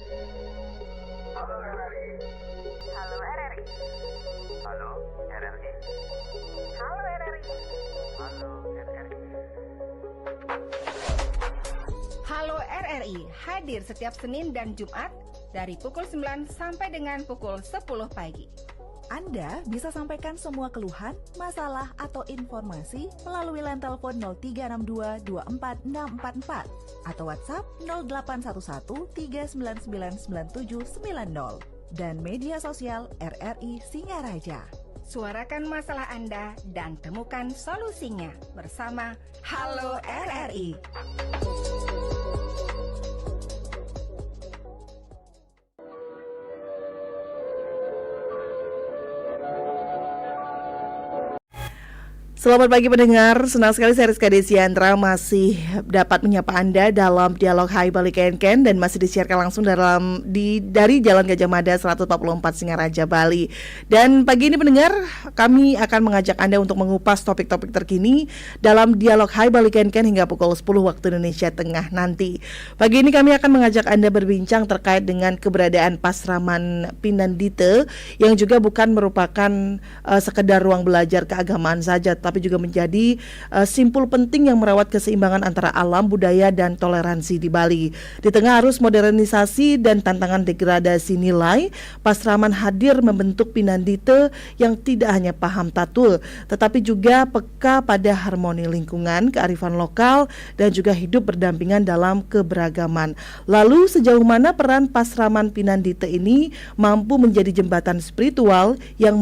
Halo RRI. Halo RRI. Halo RRI. Halo RRI. Halo RRI. Halo RRI hadir setiap Senin dan Jumat dari pukul 9 sampai dengan pukul 10 pagi. Anda bisa sampaikan semua keluhan, masalah, atau informasi melalui line telepon 0362 24644 atau WhatsApp 0811 3999790 dan media sosial RRI Singaraja. Suarakan masalah Anda dan temukan solusinya bersama Halo RRI. Selamat pagi pendengar, senang sekali saya Rizka Desiandra masih dapat menyapa Anda dalam dialog Hai Bali Ken dan masih disiarkan langsung dari Jalan Gajah Mada 144 Singaraja, Bali. Dan pagi ini pendengar, kami akan mengajak Anda untuk mengupas topik-topik terkini dalam dialog Hai Bali Ken hingga pukul 10 waktu Indonesia Tengah nanti. Pagi ini kami akan mengajak Anda berbincang terkait dengan keberadaan Pasraman Pinandite yang juga bukan merupakan sekedar ruang belajar keagamaan saja, tapi juga menjadi simpul penting yang merawat keseimbangan antara alam, budaya, dan toleransi di Bali. Di tengah arus modernisasi dan tantangan degradasi nilai, Pasraman hadir membentuk Pinandite yang tidak hanya paham tatul, tetapi juga peka pada harmoni lingkungan, kearifan lokal, dan juga hidup berdampingan dalam keberagaman. Lalu sejauh mana peran Pasraman Pinandite ini mampu menjadi jembatan spiritual yang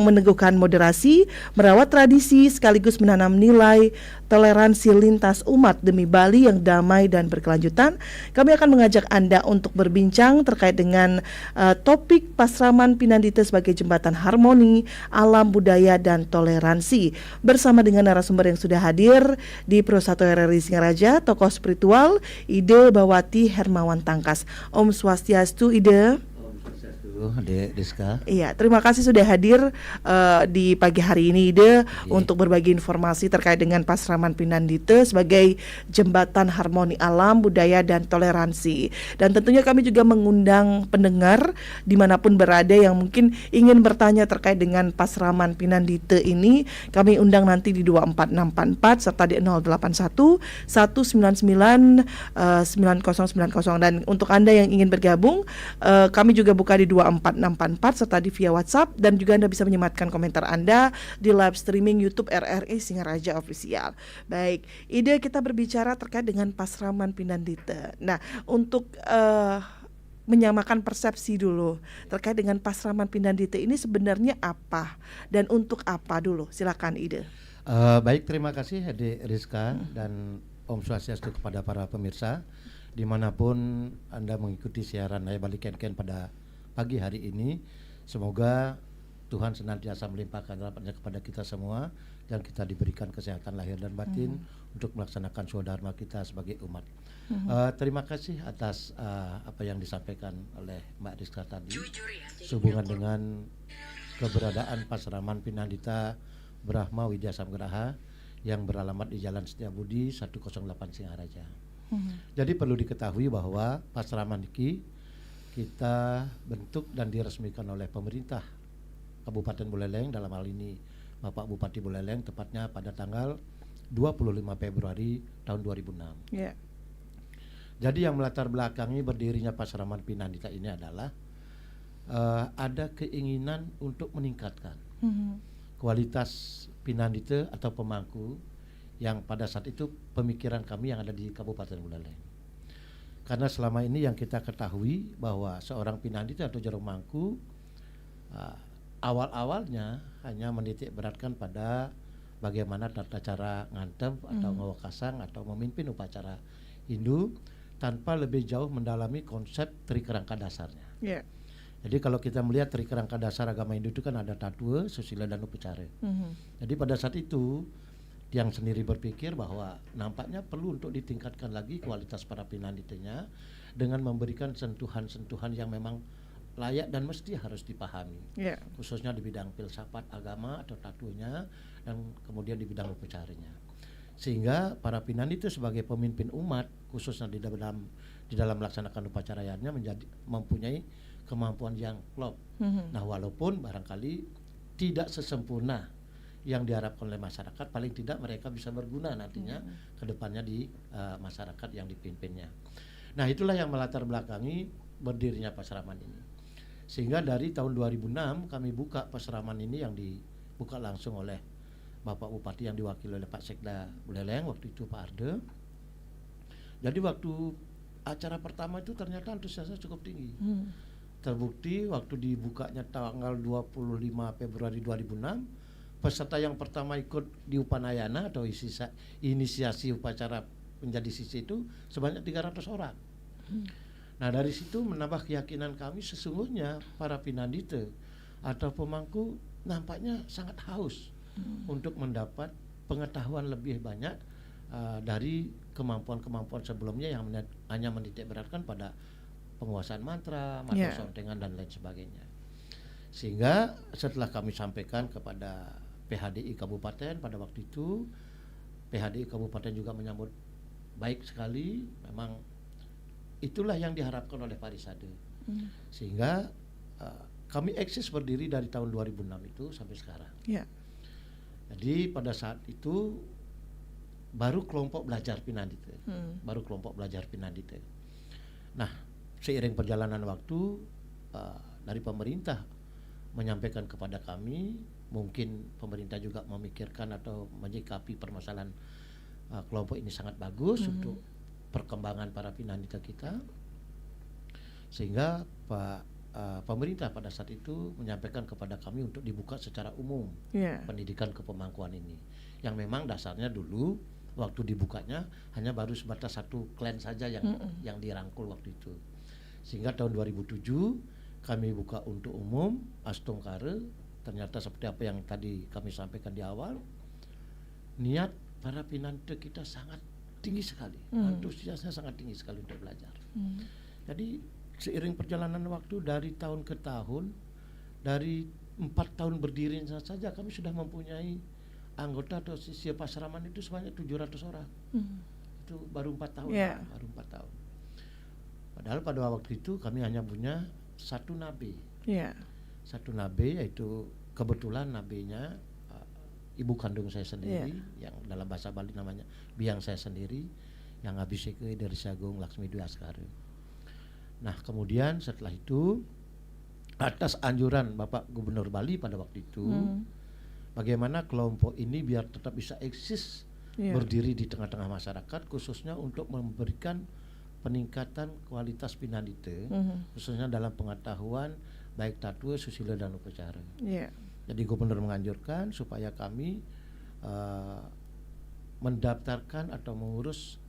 meneguhkan moderasi, merawat tradisi, sekaligus menanam nilai toleransi lintas umat demi Bali yang damai dan berkelanjutan. Kami akan mengajak Anda untuk berbincang terkait dengan topik Pasraman Pinandite sebagai jembatan harmoni, alam, budaya, dan toleransi. Bersama dengan narasumber yang sudah hadir di Pro 1 RRI Singaraja, tokoh spiritual Ide Bawati Hermawan Tangkas. Om Swastiastu, Ide. Dek Rizka. Iya, terima kasih sudah hadir di pagi hari ini, Ide, untuk berbagi informasi terkait dengan Pasraman Pinandite sebagai jembatan harmoni alam, budaya, dan toleransi. Dan tentunya kami juga mengundang pendengar dimanapun berada yang mungkin ingin bertanya terkait dengan Pasraman Pinandite ini. Kami undang nanti di 24644 serta di 081 199 9090. Dan untuk Anda yang ingin bergabung, kami juga buka di 24644 serta di via WhatsApp, dan juga Anda bisa menyematkan komentar Anda di live streaming YouTube RRI Singaraja Official. Baik, Ide, kita berbicara terkait dengan Pasraman Pinandite. Nah, untuk menyamakan persepsi dulu terkait dengan Pasraman Pinandite ini sebenarnya apa dan untuk apa dulu? Silakan, Ide. Baik, terima kasih Dek Rizka dan Om Swastiastu kepada para pemirsa dimanapun Anda mengikuti siaran Hai Bali Ken pada pagi hari ini. Semoga Tuhan senantiasa melimpahkan rahmat-Nya kepada kita semua dan kita diberikan kesehatan lahir dan batin untuk melaksanakan swadharma kita sebagai umat. Terima kasih atas apa yang disampaikan oleh Mbak Rizka tadi sehubungan dengan keberadaan Pasraman Pinandite Brahma Widya Samgraha yang beralamat di Jalan Setiabudi 108 Singaraja. Jadi perlu diketahui bahwa Pasraman ini kita bentuk dan diresmikan oleh pemerintah Kabupaten Buleleng, dalam hal ini Bapak Bupati Buleleng, tepatnya pada tanggal 25 Februari tahun 2006. Yeah. Jadi yang melatar belakangi berdirinya Pasraman Pinandite ini adalah ada keinginan untuk meningkatkan kualitas Pinandite atau pemangku yang pada saat itu pemikiran kami yang ada di Kabupaten Buleleng. Karena selama ini yang kita ketahui bahwa seorang Pinandite atau Jero Mangku awal-awalnya hanya menitik beratkan pada bagaimana tata cara ngantem atau ngawakasang atau memimpin upacara Hindu tanpa lebih jauh mendalami konsep trikerangka dasarnya. Yeah. Jadi kalau kita melihat trikerangka dasar agama Hindu itu kan ada tattwa, susila, dan upacara. Jadi pada saat itu yang sendiri berpikir bahwa nampaknya perlu untuk ditingkatkan lagi kualitas para Pinanditenya dengan memberikan sentuhan-sentuhan yang memang layak dan mesti harus dipahami, khususnya di bidang filsafat agama atau tatunya dan kemudian di bidang upacaranya. Sehingga para Pinandi itu sebagai pemimpin umat, khususnya di dalam melaksanakan upacaranya mempunyai kemampuan yang klop. Nah, walaupun barangkali tidak sesempurna yang diharapkan oleh masyarakat, paling tidak mereka bisa berguna nantinya ke depannya di masyarakat yang dipimpinnya. Nah, itulah yang melatar belakangi berdirinya Pasraman ini. Sehingga dari tahun 2006 kami buka Pasraman ini yang dibuka langsung oleh Bapak Bupati yang diwakili oleh Pak Sekda Buleleng, waktu itu Pak Arde. Jadi waktu acara pertama itu ternyata antusiasnya cukup tinggi. Terbukti waktu dibukanya tanggal 25 Februari 2006, peserta yang pertama ikut di Upanayana atau inisiasi upacara menjadi sisih itu sebanyak 300 orang. Nah, dari situ menambah keyakinan kami sesungguhnya para Pinandite atau pemangku nampaknya sangat haus untuk mendapat pengetahuan lebih banyak dari kemampuan-kemampuan sebelumnya yang hanya menitik beratkan pada penguasaan mantra, sontengan dan lain sebagainya. Sehingga setelah kami sampaikan kepada PHDI Kabupaten pada waktu itu, PHDI Kabupaten juga menyambut baik sekali. Memang itulah yang diharapkan oleh Parisade. Sehingga kami eksis berdiri dari tahun 2006 itu sampai sekarang. Jadi pada saat itu baru kelompok belajar Pinandite, Nah, seiring perjalanan waktu dari pemerintah menyampaikan kepada kami, mungkin pemerintah juga memikirkan atau menyikapi permasalahan kelompok ini sangat bagus untuk perkembangan para Pinandite kita, sehingga pemerintah pada saat itu menyampaikan kepada kami untuk dibuka secara umum pendidikan kepemangkuan ini, yang memang dasarnya dulu waktu dibukanya hanya baru sebatas satu klan saja yang dirangkul waktu itu. Sehingga tahun 2007 kami buka untuk umum Astungkare. Ternyata seperti apa yang tadi kami sampaikan di awal, niat para Pinandite kita sangat tinggi sekali, antusiasnya sangat tinggi sekali untuk belajar. Jadi seiring perjalanan waktu dari tahun ke tahun, dari 4 tahun berdiri saja kami sudah mempunyai anggota atau sisih Pasraman itu sebanyak 700 orang. Itu baru 4 tahun, baru 4 tahun. Padahal pada waktu itu kami hanya punya satu nabe. Satu nabe, yaitu kebetulan nabenya ibu kandung saya sendiri, yang dalam bahasa Bali namanya biang saya sendiri, yang Abhiseke dari Sagung Laksmi Dwi Askara. Nah, kemudian setelah itu atas anjuran Bapak Gubernur Bali pada waktu itu, bagaimana kelompok ini biar tetap bisa eksis berdiri di tengah-tengah masyarakat, khususnya untuk memberikan peningkatan kualitas Pinandite, khususnya dalam pengetahuan baik tatwe, susila dan upacara. Jadi Gubernur menganjurkan supaya kami mendaftarkan atau mengurus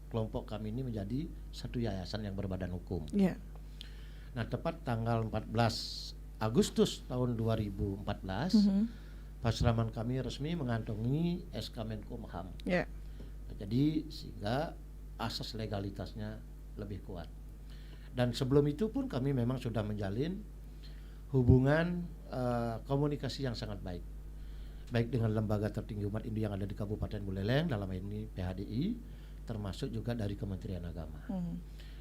kelompok kami ini menjadi satu yayasan yang berbadan hukum. Nah, tepat tanggal 14 Agustus tahun 2014, Pasraman kami resmi mengantongi SK Menkumham. Nah, jadi sehingga asas legalitasnya lebih kuat. Dan sebelum itu pun kami memang sudah menjalin hubungan komunikasi yang sangat baik dengan lembaga tertinggi umat Hindu yang ada di Kabupaten Buleleng, dalam ini PHDI, termasuk juga dari Kementerian Agama.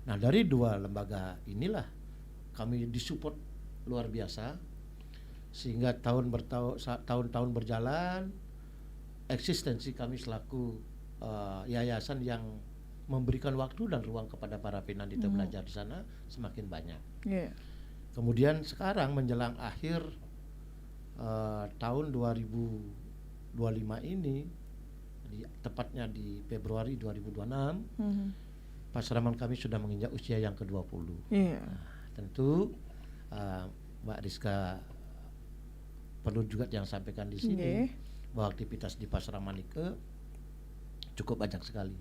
Nah, dari dua lembaga inilah kami disupport luar biasa, sehingga tahun-tahun berjalan, eksistensi kami selaku yayasan yang memberikan waktu dan ruang kepada para Pinandite belajar di sana semakin banyak. Kemudian sekarang menjelang akhir tahun 2025 ini, tepatnya di Februari 2026, Pasraman kami sudah menginjak usia yang ke-20. Nah, tentu Mbak Rizka perlu juga yang sampaikan di sini bahwa aktivitas di Pasraman itu cukup banyak sekali.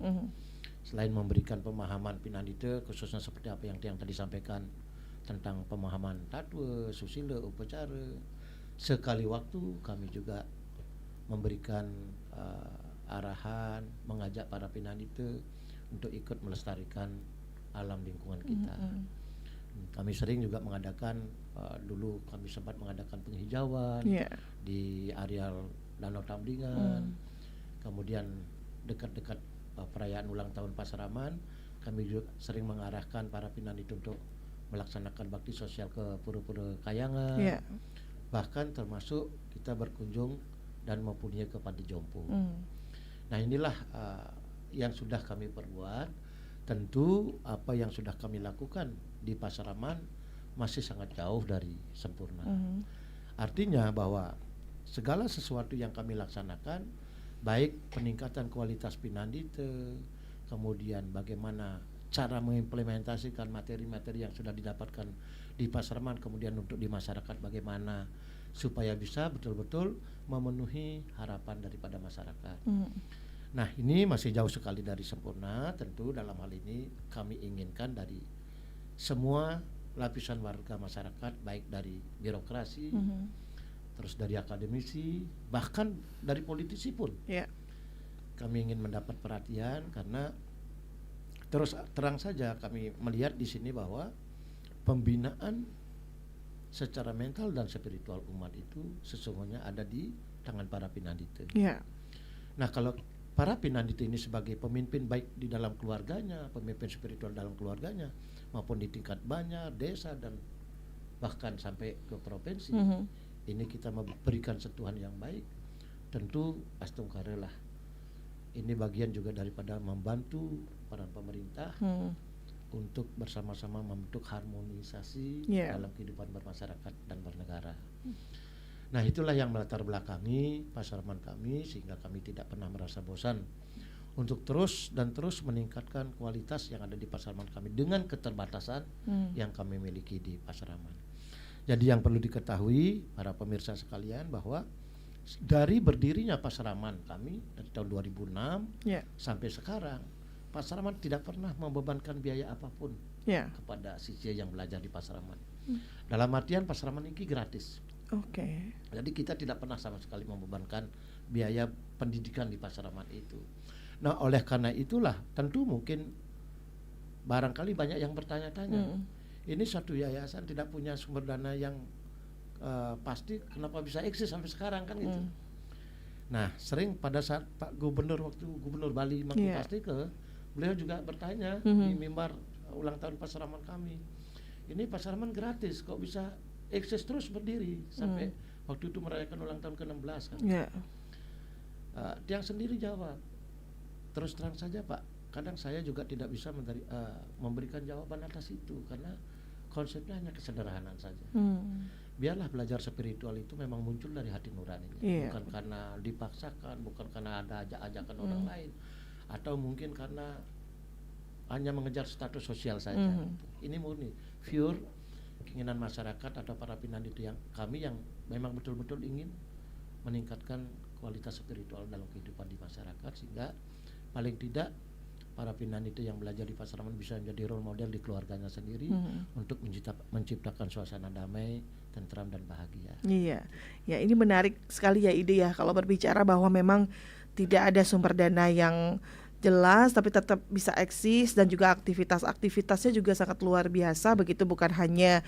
Selain memberikan pemahaman Pinandite, khususnya seperti apa yang tadi sampaikan tentang pemahaman tatwe, susila, upacara, sekali waktu kami juga memberikan arahan, mengajak para Pinandite untuk ikut melestarikan alam lingkungan kita. Kami sering juga mengadakan, dulu kami sempat mengadakan penghijauan di areal Danau Tamblingan, kemudian dekat-dekat perayaan ulang tahun Pasaraman, kami juga sering mengarahkan para pinandita untuk melaksanakan bakti sosial ke pura-pura Kayangan. Ya. Bahkan termasuk kita berkunjung dan mempunyai ke Panti Jompo. Nah, inilah yang sudah kami perbuat. Tentu apa yang sudah kami lakukan di Pasaraman masih sangat jauh dari sempurna. Artinya bahwa segala sesuatu yang kami laksanakan, baik peningkatan kualitas pinandita, kemudian bagaimana cara mengimplementasikan materi-materi yang sudah didapatkan di Pasaraman, kemudian untuk di masyarakat bagaimana supaya bisa betul-betul memenuhi harapan daripada masyarakat. Nah, ini masih jauh sekali dari sempurna. Tentu dalam hal ini kami inginkan dari semua lapisan warga masyarakat, baik dari birokrasi, terus dari akademisi, bahkan dari politisi pun. Kami ingin mendapat perhatian karena terus terang saja kami melihat di sini bahwa pembinaan secara mental dan spiritual umat itu sesungguhnya ada di tangan para pinandita. Nah, kalau para pinandita ini sebagai pemimpin baik di dalam keluarganya, pemimpin spiritual dalam keluarganya, maupun di tingkat banjar, desa, dan bahkan sampai ke provinsi, ini kita memberikan sentuhan yang baik. Tentu astungkarelah. Ini bagian juga daripada membantu peran pemerintah untuk bersama-sama membentuk harmonisasi dalam kehidupan bermasyarakat dan bernegara. Nah, itulah yang melatar belakangi Pasaraman kami, sehingga kami tidak pernah merasa bosan untuk terus meningkatkan kualitas yang ada di Pasaraman kami dengan keterbatasan yang kami miliki di Pasaraman. Jadi yang perlu diketahui para pemirsa sekalian bahwa dari berdirinya Pasaraman kami dari tahun 2006 sampai sekarang, Pasaraman tidak pernah membebankan biaya apapun kepada siswa yang belajar di Pasaraman. Dalam artian Pasaraman ini gratis. Jadi kita tidak pernah sama sekali membebankan biaya pendidikan di Pasaraman itu. Nah, oleh karena itulah tentu mungkin barangkali banyak yang bertanya-tanya, ini satu yayasan tidak punya sumber dana yang pasti, kenapa bisa eksis sampai sekarang, kan gitu. Nah, sering pada saat Pak Gubernur, waktu Gubernur Bali Mangkupastike, beliau juga bertanya di mimbar ulang tahun Pasaraman kami, ini Pasaraman gratis kok bisa eksis terus berdiri sampai waktu itu merayakan ulang tahun ke-16 kan. Dia sendiri jawab, terus terang saja Pak, kadang saya juga tidak bisa memberikan jawaban atas itu karena konsepnya hanya kesederhanaan saja. Biarlah belajar spiritual itu memang muncul dari hati nuraninya, bukan karena dipaksakan, bukan karena ada ajakan orang lain, atau mungkin karena hanya mengejar status sosial saja. Ini murni pure keinginan masyarakat atau para pinandita yang kami yang memang betul-betul ingin meningkatkan kualitas spiritual dalam kehidupan di masyarakat, sehingga paling tidak para pinandita yang belajar di Pasaraman bisa menjadi role model di keluarganya sendiri untuk menciptakan suasana damai, tentram, dan bahagia. Ya, ini menarik sekali ya ide ya, kalau berbicara bahwa memang tidak ada sumber dana yang jelas tapi tetap bisa eksis, dan juga aktivitasnya juga sangat luar biasa begitu, bukan hanya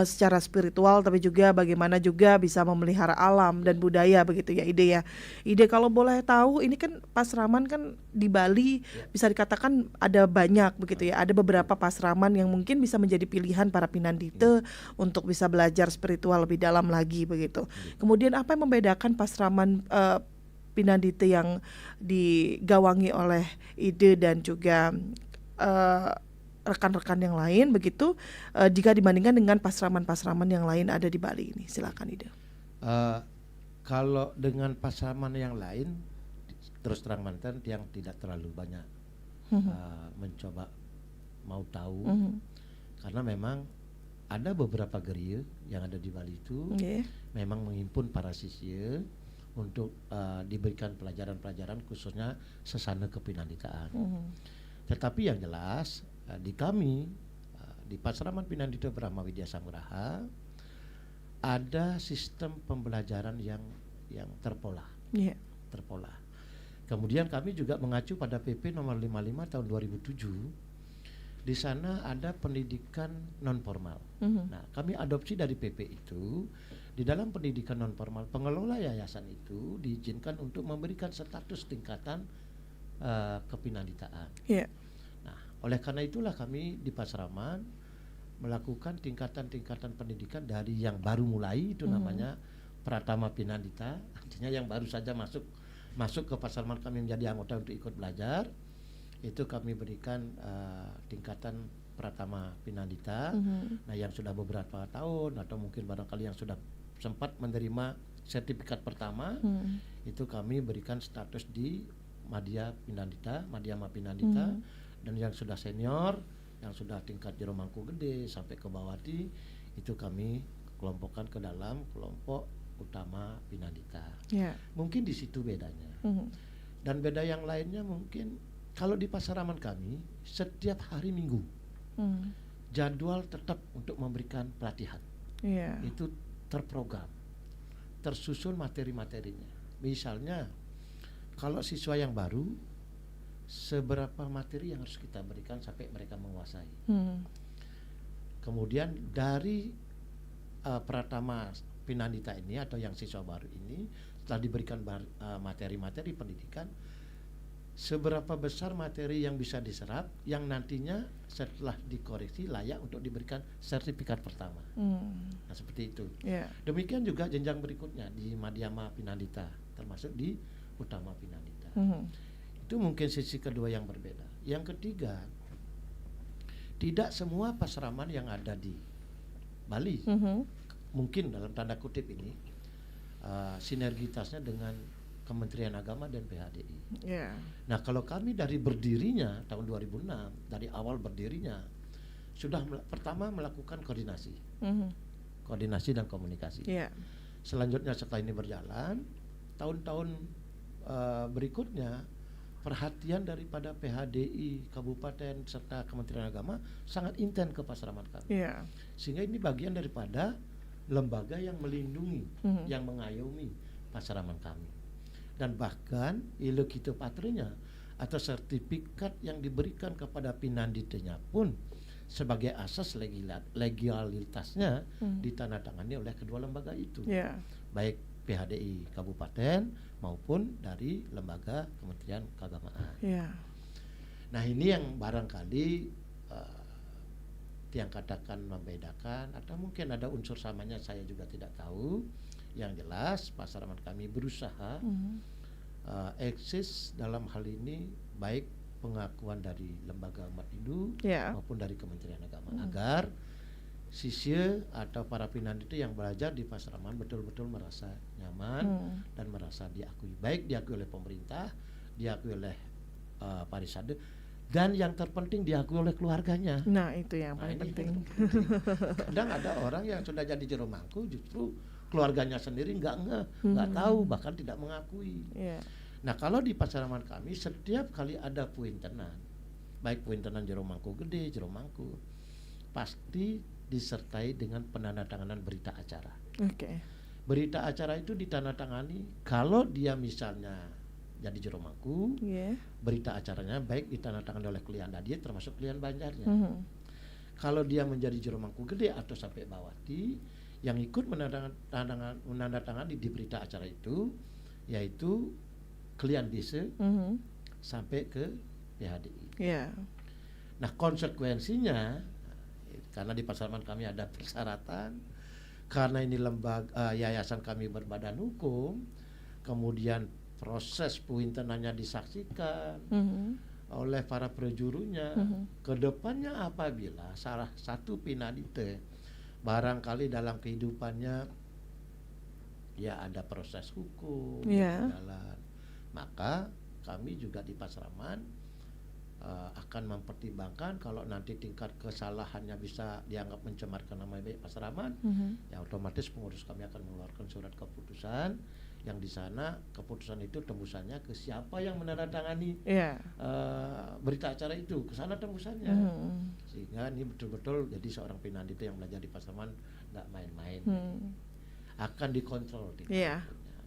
secara spiritual tapi juga bagaimana juga bisa memelihara alam dan budaya begitu ya Ide kalau boleh tahu, ini kan Pasaraman kan di Bali bisa dikatakan ada banyak begitu ya, ada beberapa Pasaraman yang mungkin bisa menjadi pilihan para pinandita untuk bisa belajar spiritual lebih dalam lagi begitu. Kemudian apa yang membedakan Pasaraman pinandita yang digawangi oleh Ide dan juga rekan-rekan yang lain begitu, jika dibandingkan dengan pasraman-pasraman yang lain ada di Bali ini? Silakan Ide. Kalau dengan pasraman yang lain, terus terang mantan yang tidak terlalu banyak mencoba mau tahu, karena memang ada beberapa gereja yang ada di Bali itu memang menghimpun para siswa untuk diberikan pelajaran-pelajaran khususnya sesana kepinanditaan. Tetapi yang jelas di kami di Pasaraman Pinandita Brahma Widya Samgraha ada sistem pembelajaran yang terpola. Terpola. Kemudian kami juga mengacu pada PP nomor 55 tahun 2007. Di sana ada pendidikan non formal. Nah, kami adopsi dari PP itu. Di dalam pendidikan non formal, pengelola yayasan itu diizinkan untuk memberikan status tingkatan kepinanditaan. Iya. Nah, oleh karena itulah kami di Pasraman melakukan tingkatan-tingkatan pendidikan dari yang baru mulai itu namanya Pratama Pinandita, artinya yang baru saja masuk ke Pasraman kami menjadi anggota untuk ikut belajar. Itu kami berikan tingkatan Pratama Pinandita. Nah, yang sudah beberapa tahun atau mungkin barangkali yang sudah sempat menerima sertifikat pertama, itu kami berikan status di Madya Pinandita, dan yang sudah senior, yang sudah tingkat Jero Mangku Gede sampai ke Bawati, itu kami kelompokkan ke dalam kelompok utama Pinandita. Yeah. Mungkin di situ bedanya. Dan beda yang lainnya mungkin kalau di Pasaraman kami setiap hari Minggu jadwal tetap untuk memberikan pelatihan. Yeah. Itu terprogram, tersusun materi-materinya. Misalnya kalau siswa yang baru, seberapa materi yang harus kita berikan sampai mereka menguasai. Kemudian dari Pratama Pinandita ini atau yang siswa baru ini setelah diberikan materi-materi pendidikan, seberapa besar materi yang bisa diserap yang nantinya setelah dikoreksi layak untuk diberikan sertifikat pertama. Nah, seperti itu. Yeah. Demikian juga jenjang berikutnya di Madhyama Pinandita, termasuk di Utama Pinandita. Itu mungkin sisi kedua yang berbeda. Yang ketiga, tidak semua pasraman yang ada di Bali mungkin dalam tanda kutip ini sinergitasnya dengan Kementerian Agama dan PHDI. Yeah. Nah, kalau kami dari berdirinya tahun 2006, dari awal berdirinya sudah pertama melakukan koordinasi dan komunikasi. Yeah. Selanjutnya setelah ini berjalan, tahun-tahun berikutnya perhatian daripada PHDI Kabupaten serta Kementerian Agama sangat intens ke Pasraman kami. Yeah. Sehingga ini bagian daripada lembaga yang melindungi, yang mengayomi Pasraman kami. Dan bahkan ilokito patrenya atau sertifikat yang diberikan kepada pinanditanya pun sebagai asas legalitasnya ditandatangani oleh kedua lembaga itu. Yeah. Baik PHDI Kabupaten maupun dari lembaga Kementerian Keagamaan. Yeah. Nah, ini yang barangkali yang katakan membedakan atau mungkin ada unsur samanya saya juga tidak tahu. Yang jelas Pasraman kami berusaha eksis dalam hal ini baik pengakuan dari lembaga umat Hindu maupun dari Kementerian Agama agar siswa atau para pinandita yang belajar di Pasraman betul-betul merasa nyaman dan merasa diakui, baik diakui oleh pemerintah, diakui oleh Parisade, dan yang terpenting diakui oleh keluarganya. Nah, itu yang paling penting. Kadang ada orang yang sudah jadi Jero Mangku justru keluarganya sendiri nggak tahu, bahkan tidak mengakui. Yeah. Nah, kalau di Pasraman kami setiap kali ada puintenan, baik puintenan Jero Mangku Gede, Jero Mangku, pasti disertai dengan penandatanganan berita acara. Okay. Berita acara itu ditandatangani kalau dia misalnya jadi Jero Mangku, berita acaranya baik ditandatangani oleh klien Dadiet termasuk klien Banjarnya. Kalau dia menjadi Jero Mangku Gede atau sampai Bawati, yang ikut menandatangani di berita acara itu yaitu klien desa sampai ke PHDI. Yeah. Nah, konsekuensinya karena di Pasraman kami ada persyaratan, karena ini lembaga yayasan kami berbadan hukum, kemudian proses puintenannya disaksikan oleh para prejurunya. Kedepannya apabila salah satu pinandita barangkali dalam kehidupannya ya ada proses hukum jalan, maka kami juga di Pasraman akan mempertimbangkan kalau nanti tingkat kesalahannya bisa dianggap mencemarkan nama baik Pasraman, ya otomatis pengurus kami akan mengeluarkan surat keputusan yang di sana keputusan itu tembusannya ke siapa yang menandatangani berita acara itu, ke sana tembusannya. Sehingga ini betul-betul jadi seorang pinandita yang belajar di Pasraman nggak main-main. Akan dikontrol.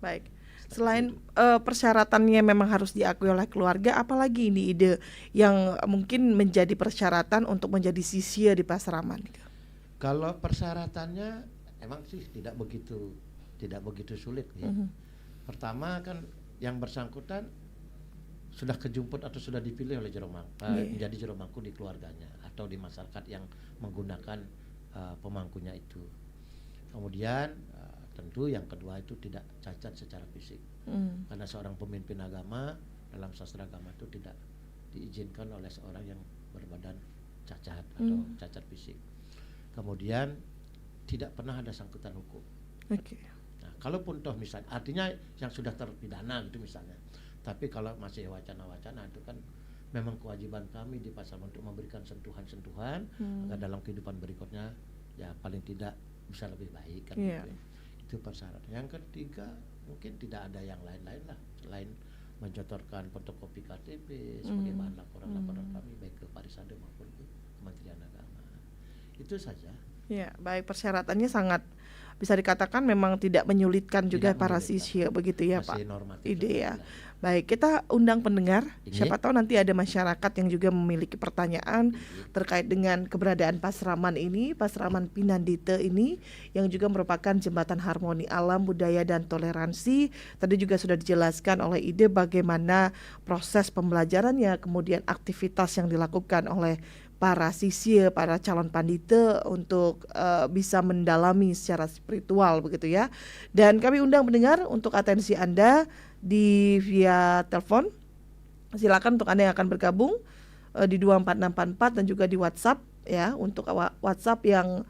Baik. Selain persyaratannya memang harus diakui oleh keluarga, apalagi ini ide yang mungkin menjadi persyaratan untuk menjadi sisya di Pasraman? Kalau persyaratannya emang sih tidak begitu sulit ya. Pertama kan yang bersangkutan sudah kejumput atau sudah dipilih oleh menjadi jero mangku di keluarganya atau di masyarakat yang menggunakan pemangkunya itu. Kemudian tentu yang kedua itu tidak cacat secara fisik. Karena seorang pemimpin agama dalam sastra agama itu tidak diizinkan oleh seorang yang berbadan cacat atau cacat fisik. Kemudian tidak pernah ada sangkutan hukum. Nah, kalaupun toh misalnya, artinya yang sudah terpidana gitu misalnya. Tapi kalau masih wacana-wacana itu kan memang kewajiban kami di pasal untuk memberikan sentuhan-sentuhan agar dalam kehidupan berikutnya ya paling tidak bisa lebih baik kan gitu. Itu persyaratan. Yang ketiga mungkin tidak ada yang lain-lain lah selain mencotorkan fotokopi KTP sebagai bahan laporan-laporan kami baik ke Parisade maupun ke Kementerian Agama. Itu saja. Ya, baik, persyaratannya sangat bisa dikatakan memang tidak menyulitkan juga para siswa begitu ya Pak. Ide ya. Baik, kita undang pendengar. Siapa tahu nanti ada masyarakat yang juga memiliki pertanyaan terkait dengan keberadaan Pasraman ini, Pasraman Pinandite ini yang juga merupakan jembatan harmoni alam, budaya dan toleransi. Tadi juga sudah dijelaskan oleh Ide bagaimana proses pembelajarannya, kemudian aktivitas yang dilakukan oleh para siswa, para calon pandita untuk bisa mendalami secara spiritual begitu ya. Dan kami undang pendengar untuk atensi Anda di via telepon. Silakan untuk Anda yang akan bergabung di 24644 dan juga di WhatsApp ya. Untuk WhatsApp yang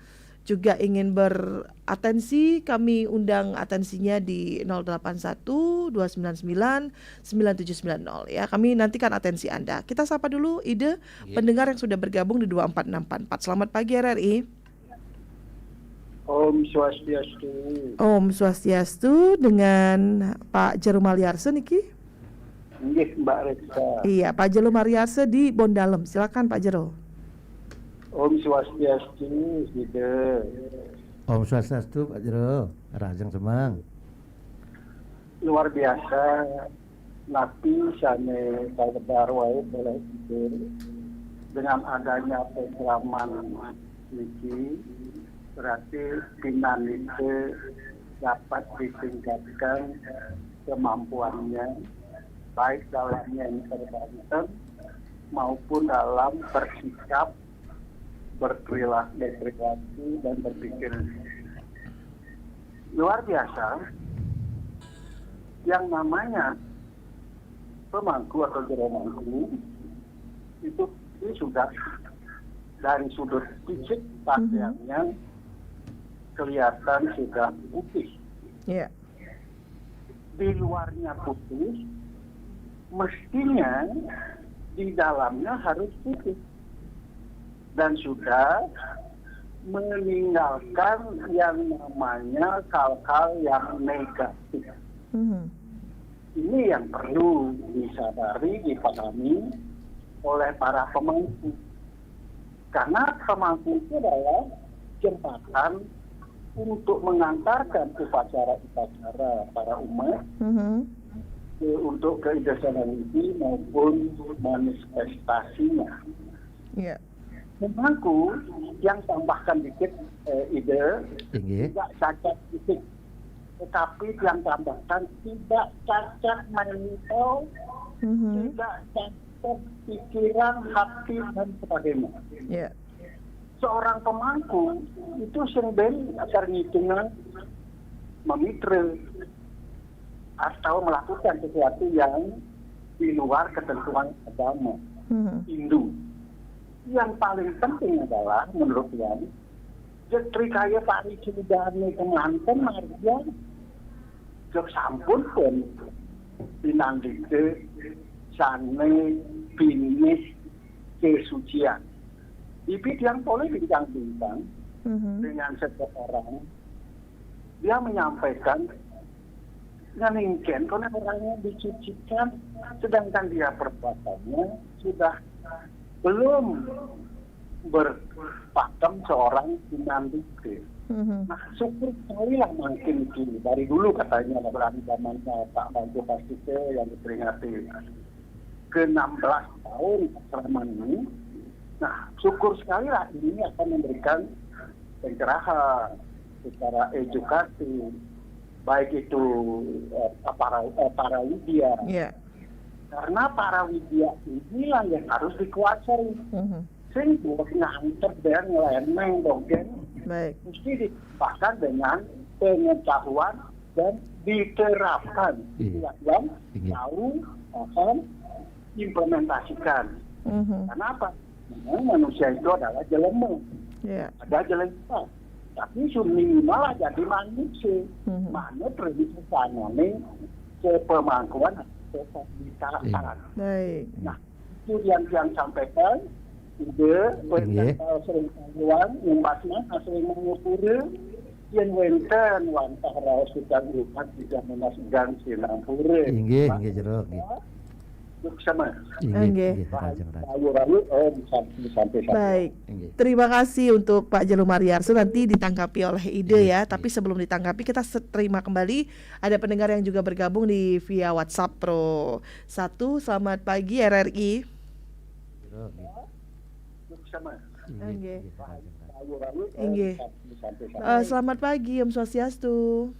juga ingin beratensi, kami undang atensinya di 081-299-9790 ya. Kami nantikan atensi Anda. Kita sapa dulu Ide pendengar yang sudah bergabung di 24644. Selamat pagi RRI. Om Swastiastu. Om Swastiastu, dengan Pak Jero Maliarse niki. Nggih Mbak Reza. Iya, Pak Jero Maliarse di Bondalem. Silakan Pak Jero. Om Swastiastu, Ide. Om Swastiastu Pak Jero, Rajang Semang. Luar biasa, napi sane kabar wae boleh tidur dengan adanya pengalaman niki berarti Pinandite dapat ditingkatkan kemampuannya baik dalam yang terbanten maupun dalam bersikap, berperilaku dan berpikir. Luar biasa, yang namanya pemangku atau jero mangku itu sudah dari sudut fisik pakaiannya kelihatan sudah putih. Di luarnya putih, mestinya di dalamnya harus putih. Dan sudah meninggalkan yang namanya hal-hal yang negatif. Ini yang perlu disadari, dipahami oleh para pemangku. Karena pemangku itu adalah jembatan untuk mengantarkan upacara-upacara para umat untuk keidesananiti maupun manifestasinya. Pemangku yang tambahkan dikit Ide tidak cacat fisik, tetapi yang tambahkan tidak cacat mental, tidak cacat pikiran, hati dan sebagainya. Seorang pemangku itu sering agar ngitungan memitre atau melakukan sesuatu yang di luar ketentuan agama Hindu. Yang paling penting adalah menurut saya, jetri kaya pari cilidane kemanten marga jok sampun pun Pinandite sane binis kesucian. Di bidang politik yang bintang dengan setiap orang, dia menyampaikan nganingken karena orangnya disucikan, sedangkan dia perbuatannya sudah belum berpakem seorang Pinandite. Nah, syukur sekali lah mungkin gini. Dari dulu katanya dari zaman Pak Bantu Pastike yang diperingati ke-16 tahun Pasraman ini. Nah, syukur sekali lah ini akan memberikan pencerahan secara edukasi, baik itu para widya, Karena para widya inilah yang harus dikuasai. Sing buat nganter dan ngelemeng dong kan. Baik. Mesti ditambahkan dengan pengetahuan dan diterapkan. Iya. Yang Iya. tahu akan implementasikan. Karena apa? Memang manusia itu adalah jelema. Ya. Ada jelema. Tapi minimal lah jadi manusia. Mana prediksi sana nih kepemangkuan kepemilikan. Baik. Nah, itu yang sampaikan. Ide, sering kawan, umpasnya sering mengupuri, yang wenten wantah raos kita berupat tidak memasukkan sinampura. Inggih jero nggih. Yuk sama. Inggih. Rajang. Lalu sampai Baik. Inggih. Terima kasih untuk Pak Jelo Mariarso, nanti ditanggapi oleh Ide ya. Tapi sebelum ditanggapi kita terima kembali ada pendengar yang juga bergabung di via WhatsApp Pro 1. Selamat pagi RRI. Jero nggih. Yuk sama. Inggih. Lalu Inggih. Selamat pagi Om Swastiastu.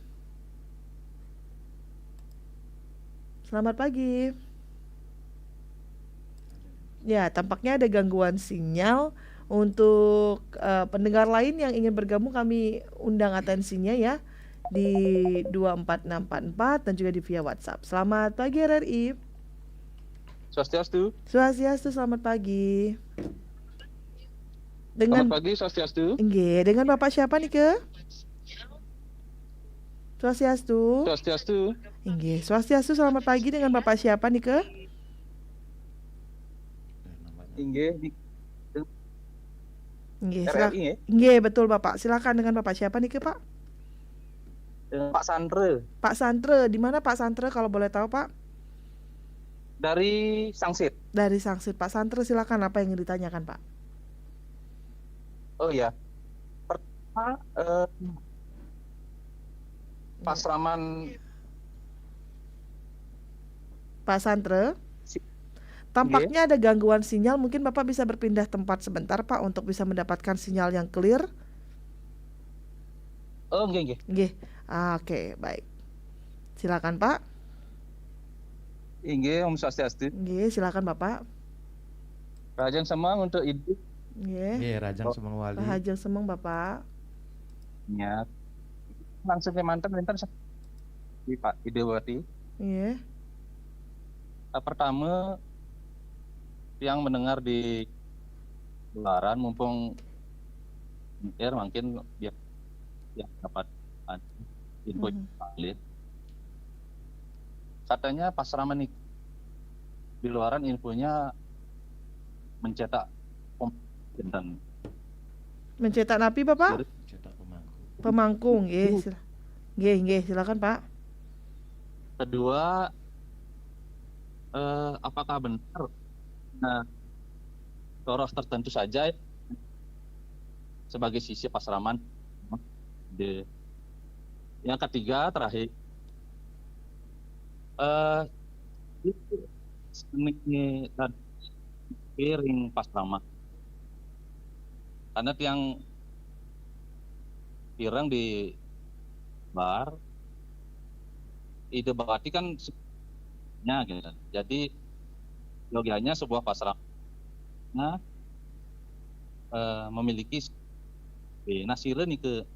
Selamat pagi. Ya, tampaknya ada gangguan sinyal. Untuk pendengar lain yang ingin bergabung kami undang atensinya ya di 24644 dan juga di via WhatsApp. Selamat pagi RRI. Swastiastu. Swastiastu, selamat pagi. Selamat pagi, Swastiastu. Nggih, dengan Bapak siapa nih ke? Swastiastu. Swastiastu. Nggih, Swastiastu, selamat pagi, dengan Bapak siapa nih ke? Inggih. Nggih, RRI ya? Nggih, betul Bapak. Silakan, dengan Bapak siapa nih ke, Pak? Pak Santre. Pak Santre, di mana Pak Santre kalau boleh tahu, Pak? Dari Sangsit. Dari Sangsit. Pak Santre, silakan, apa yang ingin ditanyakan, Pak? Oh ya. Pertama Pasraman Pak Santre. Tampaknya ada gangguan sinyal, mungkin Bapak bisa berpindah tempat sebentar Pak untuk bisa mendapatkan sinyal yang clear. Oh, nggih. Nggih. Oke, baik. Silakan Pak. Inggih, Om Swastiastu. Nggih, silakan Bapak. Rajang Semang untuk Ibu. Nggih. Nggih, Rajang Semang Wali. Pak Hajeng Semeng Bapak. Ya. Langsung ke mantan di Pak Idewati. Nggih. Pertama yang mendengar di luaran mumpung mungkin dia dapat info valid. Katanya Pasraman di luaran infonya mencetak dan Mencetak napi Bapak? Cetak Pemangkung, nggih. Nggih, silakan Pak. Kedua, apakah benar poros tertentu saja sebagai sisi Pasraman? Yang ketiga terakhir, ini dan piring Pasraman, karena tiang pirang di bar Ide Bawati kan gitu. Jadi logikanya sebuah pasar memiliki nasiren nih ke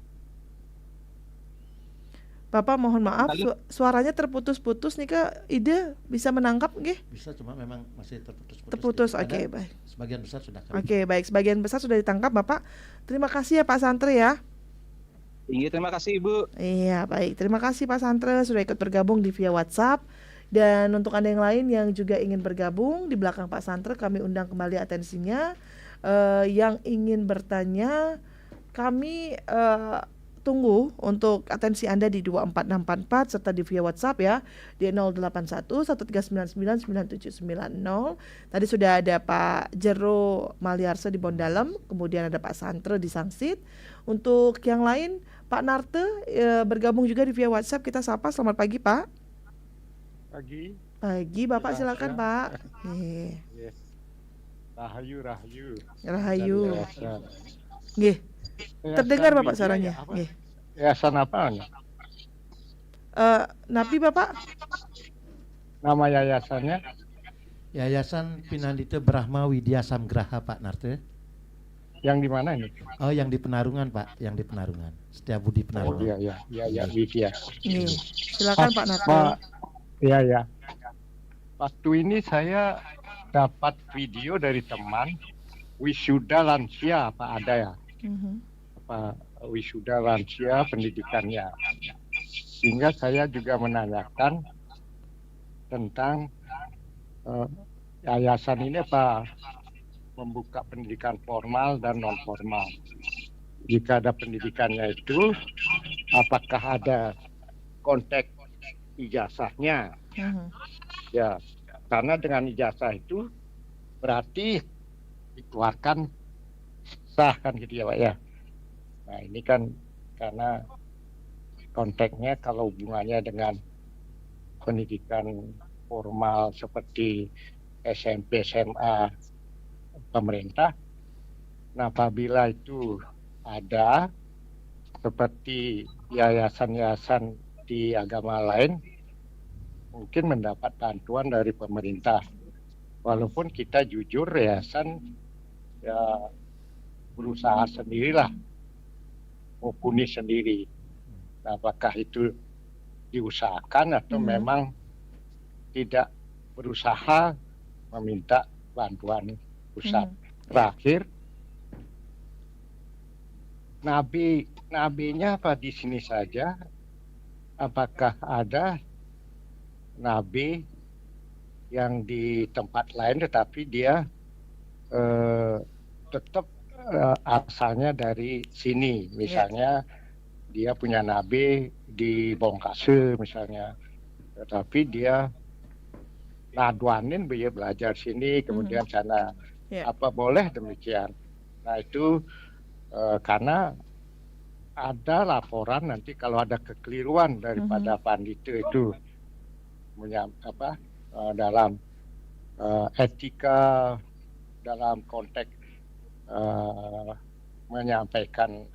Bapak mohon maaf suaranya terputus-putus nih ke Ide bisa menangkap nggih? Bisa, cuma memang masih terputus-putus. Terputus, oke, baik. Sebagian besar sudah. Oke, baik, sebagian besar sudah ditangkap Bapak. Terima kasih ya Pak Santre ya. Terima kasih Ibu. Iya, baik. Terima kasih Pak Santre sudah ikut bergabung di via WhatsApp. Dan untuk Anda yang lain yang juga ingin bergabung di belakang Pak Santre, kami undang kembali atensinya. Yang ingin bertanya, kami tunggu untuk atensi Anda di 24644 serta di via WhatsApp ya di 081139999790. Tadi sudah ada Pak Jero Mariarso di Bondalem, kemudian ada Pak Santre di Sangsit. Untuk yang lain Pak Narte bergabung juga di via WhatsApp, kita sapa. Selamat pagi Pak. Pagi Bapak, silakan Pak. Yes. Rahayu. Nggih. Terdengar Bapak suaranya. Nggih. Yayasan apa? Napi Bapak? Nama yayasannya? Yayasan Pinandita Brahma Widya Samgraha Pak Narte. Yang di mana ini? Oh, yang di Penarungan Pak, yang di Penarungan. Setiabudi Oh Penarungan. iya, Widya. Iya. Silakan Pak Narte. Iya. Waktu ini saya dapat video dari teman wisuda lansia, apa ada ya? Apa wisuda lansia pendidikannya. Sehingga saya juga menanyakan tentang yayasan ini apa membuka pendidikan formal dan non formal. Jika ada pendidikannya itu, apakah ada konteks ijazahnya? Ya, karena dengan ijazah itu berarti dikeluarkan sah kan gitu ya Pak ya. Nah ini kan karena konteksnya kalau hubungannya dengan pendidikan formal seperti SMP, SMA pemerintah. Nah, apabila itu ada seperti yayasan-yayasan di agama lain, mungkin mendapat bantuan dari pemerintah. Walaupun kita jujur yayasan ya berusaha sendirilah, mumpuni sendiri. Nah, apakah itu diusahakan atau memang tidak berusaha meminta bantuan pusat. Terakhir, nabinya apa di sini saja? Apakah ada nabi yang di tempat lain tetapi dia tetap asalnya dari sini? Misalnya dia punya nabi di Bongkase misalnya, tetapi dia Ladwanin belajar sini, kemudian sana. Apa boleh demikian? Nah itu karena ada laporan nanti kalau ada kekeliruan daripada pandita itu dalam etika, dalam konteks menyampaikan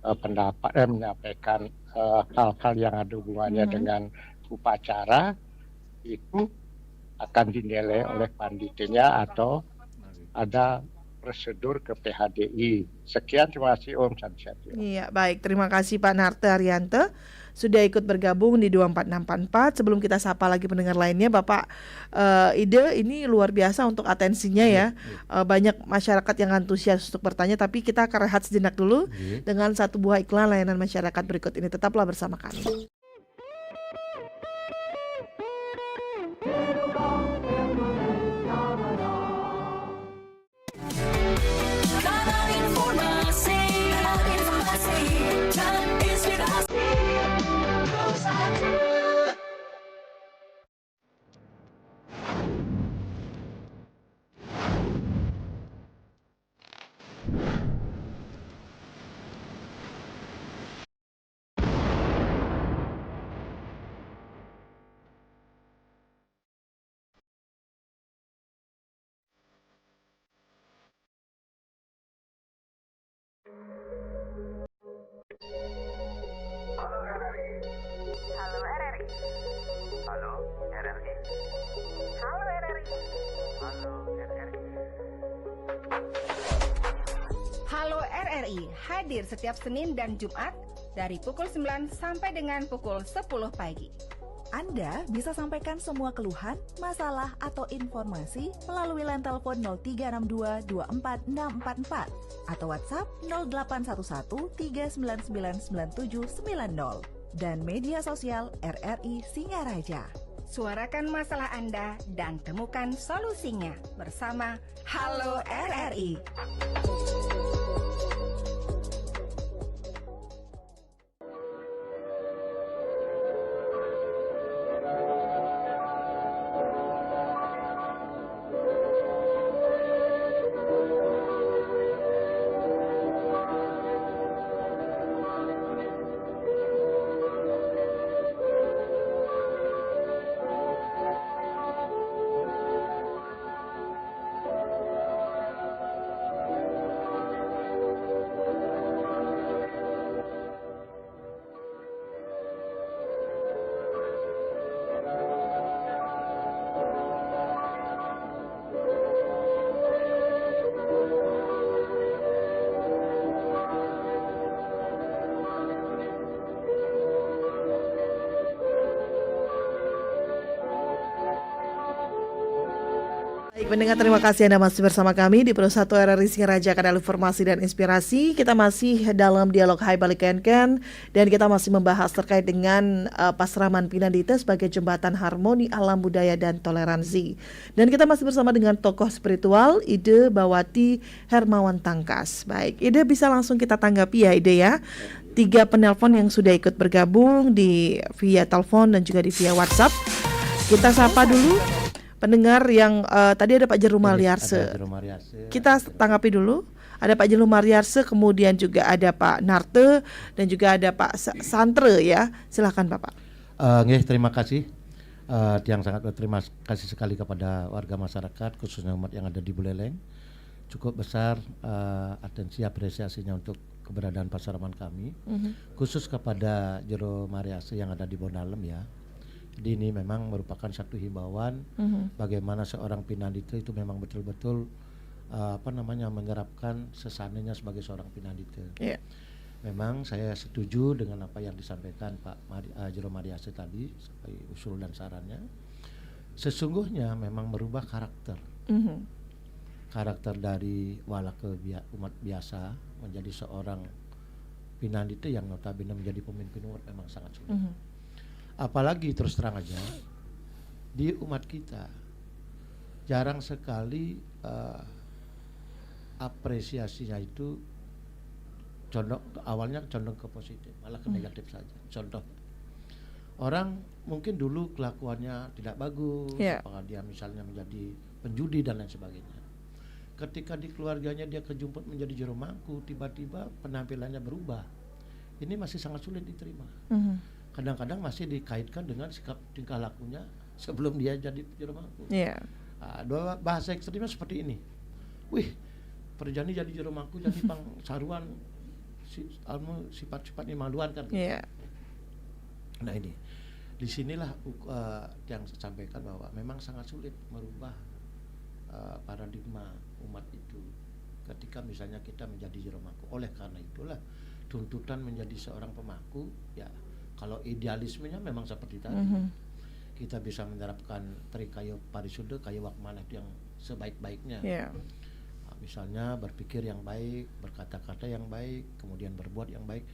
pendapat, menyampaikan hal-hal yang ada hubungannya dengan upacara, itu akan dinilai oleh panditanya atau ada prosedur ke PHDI. Sekian, terima kasih Om Santiago. Iya, baik. Terima kasih Pak Narte Haryanto sudah ikut bergabung di 24644. Sebelum kita sapa lagi pendengar lainnya, Bapak Ide ini luar biasa untuk atensinya ya. Banyak masyarakat yang antusias untuk bertanya, tapi kita akan rehat sejenak dulu dengan satu buah iklan layanan masyarakat berikut ini. Tetaplah bersama kami. Halo RRI. Halo RRI. Halo RRI. Halo RRI. Halo RRI hadir setiap Senin dan Jumat dari pukul 9 sampai dengan pukul 10 pagi. Anda bisa sampaikan semua keluhan, masalah, atau informasi melalui line telepon 0362 24644 atau WhatsApp 0811 3999790 dan media sosial RRI Singaraja. Suarakan masalah Anda dan temukan solusinya bersama Halo RRI. Pendengar, terima kasih Anda masih bersama kami di Pro 1 RRI Singaraja, kanal informasi dan inspirasi. Kita masih dalam dialog Hai Balik Ken dan kita masih membahas terkait dengan Pasraman Pinandite sebagai jembatan harmoni alam budaya dan toleransi. Dan kita masih bersama dengan tokoh spiritual Ide Bawati Hermawan Tangkas. Baik, Ide bisa langsung kita tanggapi ya Ide ya. 3 penelpon yang sudah ikut bergabung di via telepon dan juga di via WhatsApp. Kita sapa dulu pendengar yang tadi ada Pak Jerum Mariarse. Kita tanggapi dulu. Ada Pak Jerum Mariarse, kemudian juga ada Pak Narte dan juga ada Pak Santre ya. Silakan Bapak. Terima kasih. Yang sangat berterima kasih sekali kepada warga masyarakat khususnya umat yang ada di Buleleng. Cukup besar atensi apresiasinya untuk keberadaan Pasraman kami, khusus kepada Jero Mariase yang ada di Bonalem ya. Jadi ini memang merupakan satu himbauan bagaimana seorang Pinandite itu memang betul-betul menyerapkan sesananya sebagai seorang Pinandite. Yeah. Memang saya setuju dengan apa yang disampaikan Pak Jero Mariase tadi sebagai usul dan sarannya. Sesungguhnya memang merubah karakter. Karakter dari umat biasa menjadi seorang Pinandite yang notabene menjadi pemimpin umat memang sangat sulit. Apalagi terus terang aja di umat kita jarang sekali apresiasinya itu awalnya condong ke positif, malah ke negatif saja. Contoh, orang mungkin dulu kelakuannya tidak bagus, apakah dia misalnya menjadi penjudi dan lain sebagainya. Ketika di keluarganya dia kejumput menjadi juru mangku, tiba-tiba penampilannya berubah. Ini masih sangat sulit diterima. Kadang-kadang masih dikaitkan dengan sikap tingkah lakunya sebelum dia jadi juru mangku. Bahasa ekstrimnya seperti ini. Wih, Perjani jadi juru mangku, jadi pang saruan, sifat-sifatnya maluan kan. Nah ini, disinilah yang saya sampaikan bahwa memang sangat sulit merubah paradigma umat itu ketika misalnya kita menjadi juru mangku. Oleh karena itulah tuntutan menjadi seorang pemangku ya, kalau idealismenya memang seperti tadi, kita bisa menerapkan trikayo parisude kayu wakmana itu yang sebaik-baiknya. Misalnya berpikir yang baik, berkata-kata yang baik, kemudian berbuat yang baik.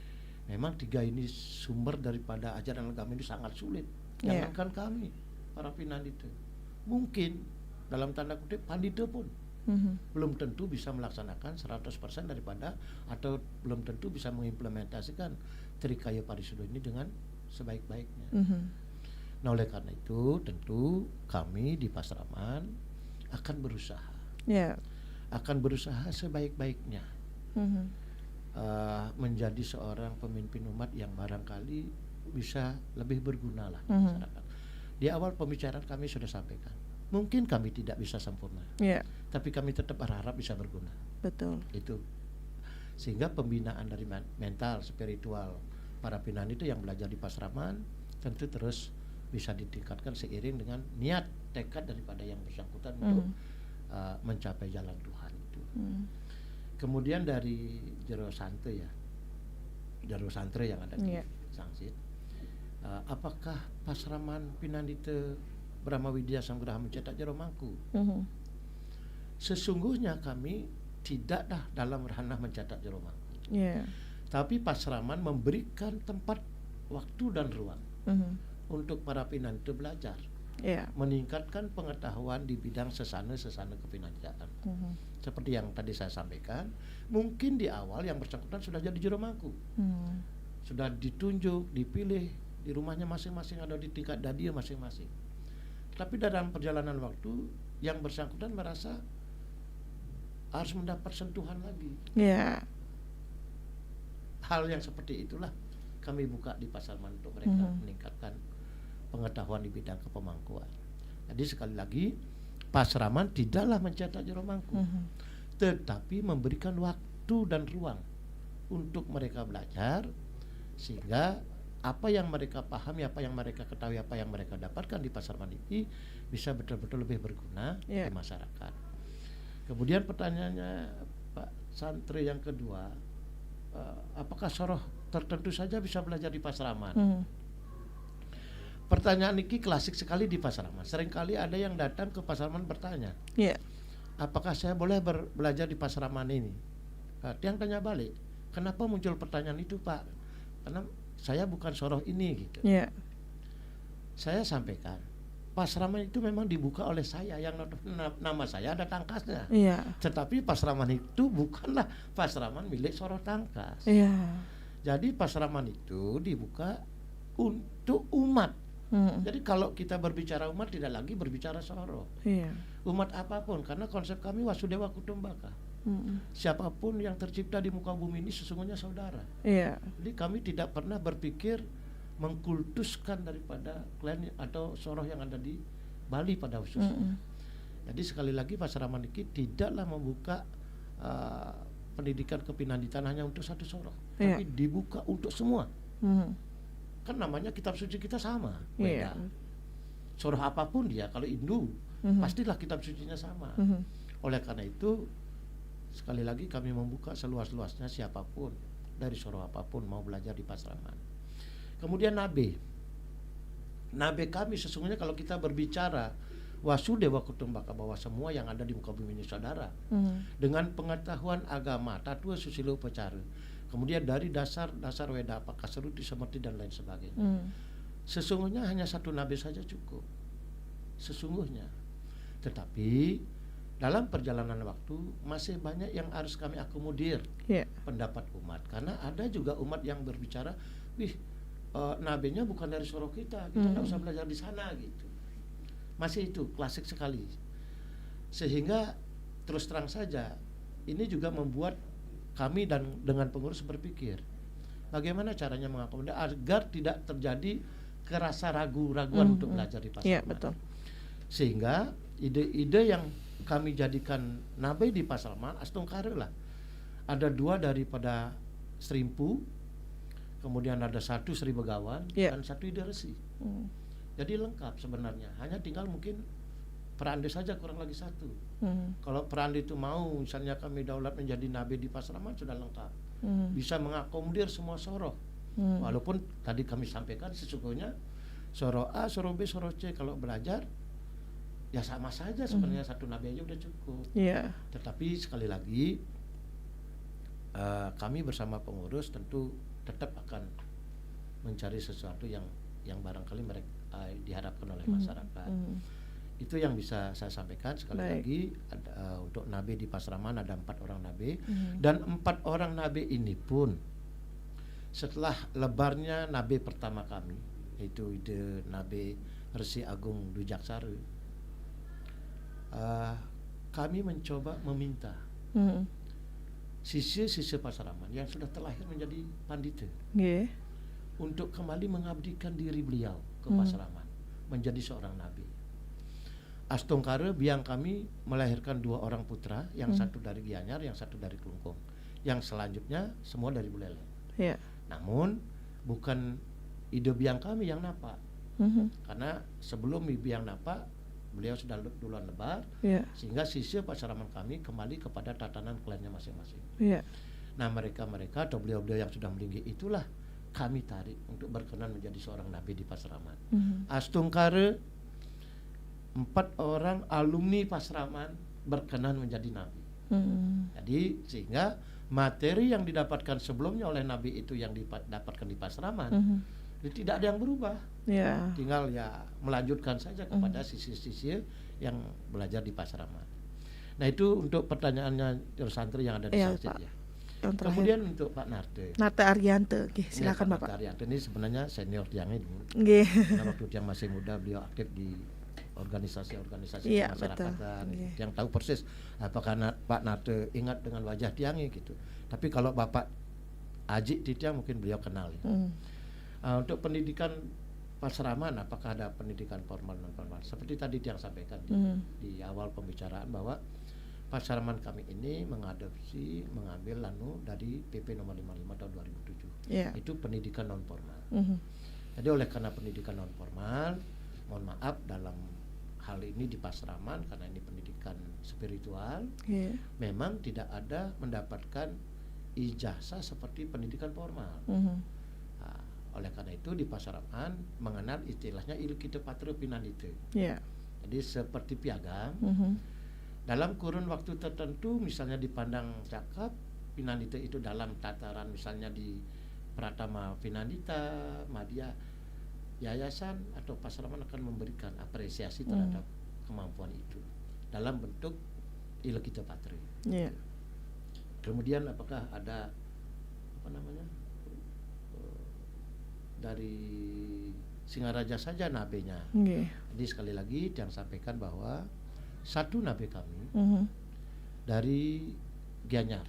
Memang 3 ini sumber daripada ajaran agama ini sangat sulit. Jangankan kami para Pinandite, mungkin dalam tanda kutip pandita pun belum tentu bisa melaksanakan 100% daripada, atau belum tentu bisa mengimplementasikan trikayo parisudo ini dengan sebaik-baiknya. Nah oleh karena itu tentu kami di Pasraman akan berusaha, akan berusaha sebaik-baiknya menjadi seorang pemimpin umat yang barangkali bisa lebih berguna lah masyarakat. Di awal pembicaraan kami sudah sampaikan, mungkin kami tidak bisa sempurna, tapi kami tetap berharap bisa berguna. Betul. Itu sehingga pembinaan dari mental, spiritual para Pinandite yang belajar di Pasraman tentu terus bisa ditingkatkan seiring dengan niat tekad daripada yang bersangkutan untuk mencapai jalan Tuhan itu. Kemudian dari Jero Santre yang ada di Sangsit, apakah Pasraman Pinandite Brahma Widya Sanggraha mencetak jero mangku? Sesungguhnya kami tidaklah dalam ranah mencetak jero mangku. Tapi Pasraman memberikan tempat, waktu dan ruang untuk para Pinandite belajar, meningkatkan pengetahuan di bidang sesana kepinanditaan. Seperti yang tadi saya sampaikan, mungkin di awal yang bersangkutan sudah jadi jero mangku, sudah ditunjuk, dipilih di rumahnya masing-masing atau di tingkat dadia masing-masing. Tapi dalam perjalanan waktu yang bersangkutan merasa harus mendapat sentuhan lagi. Hal yang seperti itulah kami buka di Pasraman untuk mereka meningkatkan pengetahuan di bidang kepemangkuan. Jadi sekali lagi Pasraman tidaklah mencetak jero mangku, tetapi memberikan waktu dan ruang untuk mereka belajar sehingga apa yang mereka pahami, apa yang mereka ketahui, apa yang mereka dapatkan di Pasraman ini bisa betul-betul lebih berguna di masyarakat. Kemudian pertanyaannya Pak Santre yang kedua, apakah soroh tertentu saja bisa belajar di Pasraman? pertanyaan ini klasik sekali di Pasaraman. Seringkali ada yang datang ke Pasaraman bertanya, apakah saya boleh belajar di Pasaraman ini? Yang tanya balik, kenapa muncul pertanyaan itu Pak? Karena saya bukan soroh ini gitu. Saya sampaikan, Pasaraman itu memang dibuka oleh saya, yang nama saya ada tangkasnya. Tetapi Pasaraman itu bukanlah Pasaraman milik Soroh Tangkas. Jadi Pasaraman itu dibuka untuk umat. Jadi kalau kita berbicara umat tidak lagi berbicara Soroh. Umat apapun, karena konsep kami Wasudewa Kutumbaka. Siapapun yang tercipta di muka bumi ini sesungguhnya saudara. Jadi kami tidak pernah berpikir mengkultuskan daripada klan atau Soroh yang ada di Bali pada khususnya. Jadi sekali lagi Pasaraman ini tidaklah membuka pendidikan kepinanditan hanya untuk satu Soroh, tapi dibuka untuk semua. Kan namanya kitab suci kita sama, beda. Soroh apapun dia, kalau Hindu pastilah kitab sucinya sama. Oleh karena itu sekali lagi kami membuka seluas-luasnya siapapun dari Soroh apapun mau belajar di Pasaraman. Kemudian Nabe kami sesungguhnya kalau kita berbicara Wasudewa Kutumbaka bahwa semua yang ada di muka bumi ini saudara, dengan pengetahuan agama, tatua susilo upacara, kemudian dari dasar Weda, apakah seruti semerti dan lain sebagainya. Sesungguhnya hanya satu Nabe saja cukup. Sesungguhnya. Tetapi dalam perjalanan waktu masih banyak yang harus kami akomodir pendapat umat, karena ada juga umat yang berbicara, Nabenya bukan dari Soroh kita tidak usah belajar di sana gitu. Masih itu klasik sekali. Sehingga terus terang saja ini juga membuat kami dan dengan pengurus berpikir bagaimana caranya mengakomodir agar tidak terjadi kerasa ragu-raguan untuk belajar di Pasaraman. Sehingga ide-ide yang kami jadikan Nabe di Pasaraman Astungkare lah. Ada 2 daripada Serimpu, kemudian ada 1 Sri Begawan dan 1 Ide Resi. Jadi lengkap sebenarnya. Hanya tinggal mungkin Perande saja kurang lagi 1. Kalau Perande itu mau misalnya kami daulat menjadi Nabe di Pasaraman sudah lengkap. Bisa mengakomodir semua Soroh. Walaupun tadi kami sampaikan sesungguhnya Soroh A, Soroh B, Soroh C kalau belajar ya sama saja sebenarnya 1 Nabe aja udah cukup. Tetapi sekali lagi kami bersama pengurus tentu tetap akan mencari sesuatu yang barangkali mereka diharapkan oleh masyarakat. Itu yang bisa saya sampaikan. Sekali lagi untuk Nabe di Pasaraman ada 4 orang Nabe, dan 4 orang Nabe ini pun setelah lebarnya Nabe pertama kami, yaitu ide Nabe Resi Agung Dujaksara, kami mencoba meminta siswa-siswa Pasaraman yang sudah terlahir menjadi pandita untuk kembali mengabdikan diri beliau ke Pasaraman menjadi seorang Nabi. Astungkare biang kami melahirkan 2 orang putra, yang 1 dari Gianyar, yang 1 dari Klungkung, yang selanjutnya semua dari Buleleng. Namun bukan ide biang kami yang napa, karena sebelum biang napa beliau sudah duluan lebar, sehingga siswa Pasaraman kami kembali kepada tatanan klannya masing-masing. Nah mereka atau beliau-beliau yang sudah meninggi itulah kami tarik untuk berkenan menjadi seorang Nabi di Pasaraman. Astungkare 4 orang alumni Pasaraman berkenan menjadi Nabi. Jadi sehingga materi yang didapatkan sebelumnya oleh Nabi itu yang didapatkan di Pasaraman tidak ada yang berubah. Tinggal ya melanjutkan saja kepada sisi-sisi yang belajar di Pasaraman. Nah itu untuk pertanyaannya santri yang ada di masjid ya. Kemudian untuk Pak Narte Arianto, silakan Bapak. Pak Arianto ini sebenarnya senior tiang ini. Karena waktu yang masih muda beliau aktif di organisasi-organisasi kemasyarakatan. Yang tahu persis apakah Pak Narte ingat dengan wajah tiangnya gitu. Tapi kalau Bapak Aji Titiang mungkin beliau kenal. Untuk pendidikan Pasaraman, apakah ada pendidikan formal non formal? Seperti tadi yang sampaikan di awal pembicaraan bahwa Pasaraman kami ini mengambil dari PP nomor 55 tahun 2007. Itu pendidikan non formal. Jadi oleh karena pendidikan non formal, mohon maaf dalam hal ini di Pasaraman karena ini pendidikan spiritual, memang tidak ada mendapatkan ijazah seperti pendidikan formal. Oleh karena itu di Pasaraman mengenal istilahnya Ilukita Patra Pinandita. Ya. Jadi seperti piagam dalam kurun waktu tertentu, misalnya dipandang cakep, Pinandita itu dalam tataran misalnya di Pratama Pinandita, Madya, yayasan atau Pasaraman akan memberikan apresiasi terhadap kemampuan itu dalam bentuk Ilukita Patra. Yeah. Kemudian apakah ada dari Singaraja saja nabenya. Jadi sekali lagi yang sampaikan bahwa satu nabe kami dari Gianyar,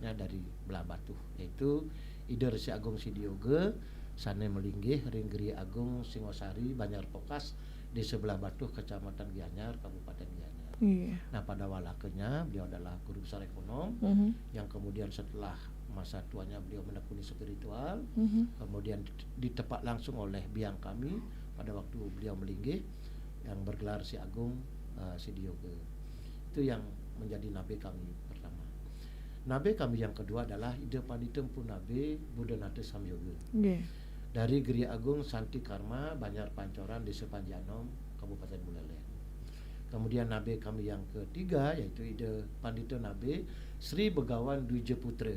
dari Belah Batu, yaitu Ide Resi Agung Sidioge, Sane Melinggih, Ringgeri Agung Singosari, Banjar Pokas di sebelah Batu, Kecamatan Gianyar, Kabupaten Gianyar. Nah pada walakenya beliau adalah guru besar ekonom yang kemudian setelah masa tuanya beliau menekuni spiritual, kemudian ditepak langsung oleh biang kami pada waktu beliau melinggih yang bergelar Si Agung Sidioge. Itu yang menjadi nabe kami pertama. Nabe kami yang kedua adalah Ide Panitempu Nabe Budanate Samyoge dari Geri Agung Santi Karma, Banjar Pancoran, Desa Panjanom, Kabupaten Buleleng. Kemudian nabe kami yang ketiga yaitu Ide Pandita Nabe Sri Begawan Dwi Jeputra.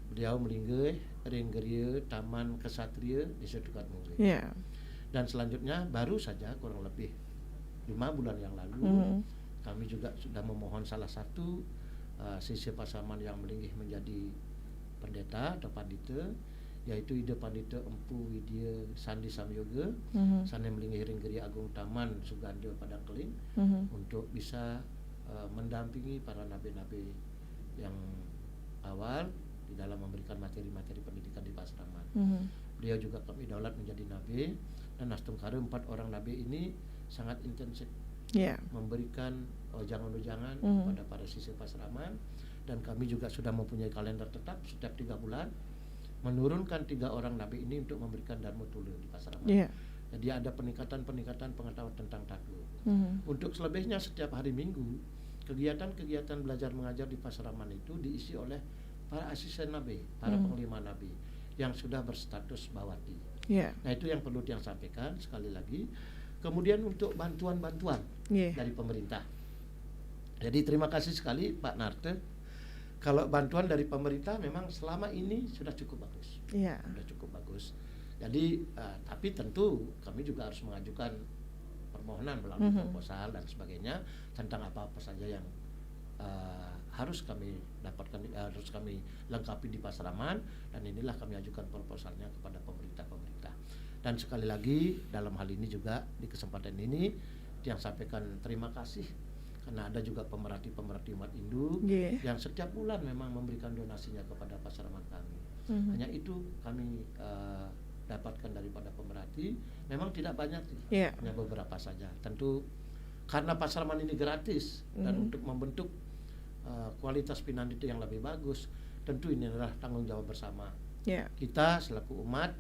Beliau melinggih Ringgeria Taman Kesatria di Setukat Mungge. Dan selanjutnya baru saja kurang lebih 5 bulan yang lalu kami juga sudah memohon salah satu siswa Pasaman yang melinggih menjadi pendeta atau pandita, yaitu Ide Pandita Empu Widya Sandi Samyoga, Sane melinggih Ringgeria Agung Taman Suganda Padang Keling, untuk bisa mendampingi para nabe-nabe yang awal di dalam memberikan materi-materi pendidikan di Pasaraman. Beliau juga kami daulat menjadi nabe, dan Nastungkare 4 orang nabe ini sangat intensif memberikan ujangan-ujangan kepada para siswa Pasaraman, dan kami juga sudah mempunyai kalender tetap setiap 3 bulan menurunkan 3 orang nabe ini untuk memberikan Dharma Tula di Pasaraman. Jadi ada peningkatan pengetahuan tentang takluk. Untuk selebihnya setiap hari Minggu kegiatan-kegiatan belajar mengajar di Pasaraman itu diisi oleh para asisten nabe, para penglima nabe yang sudah berstatus bawati. Nah itu yang perlu yang sampaikan sekali lagi. Kemudian untuk bantuan-bantuan dari pemerintah. Jadi terima kasih sekali Pak Narte. Kalau bantuan dari pemerintah memang selama ini sudah cukup bagus. Sudah cukup bagus. Jadi tapi tentu kami juga harus mengajukan permohonan melalui proposal dan sebagainya tentang apa-apa saja yang harus kami dapatkan, harus kami lengkapi di Pasaraman, dan inilah kami ajukan proposalnya kepada pemerintah. Dan sekali lagi dalam hal ini juga di kesempatan ini yang sampaikan terima kasih karena ada juga pemerhati umat Hindu yang setiap bulan memang memberikan donasinya kepada Pasaraman kami. Hanya itu kami dapatkan daripada pemerhati, memang tidak banyak sih, hanya beberapa saja. Tentu karena Pasaraman ini gratis dan untuk membentuk kualitas Pinandita yang lebih bagus, tentu ini adalah tanggung jawab bersama kita selaku umat,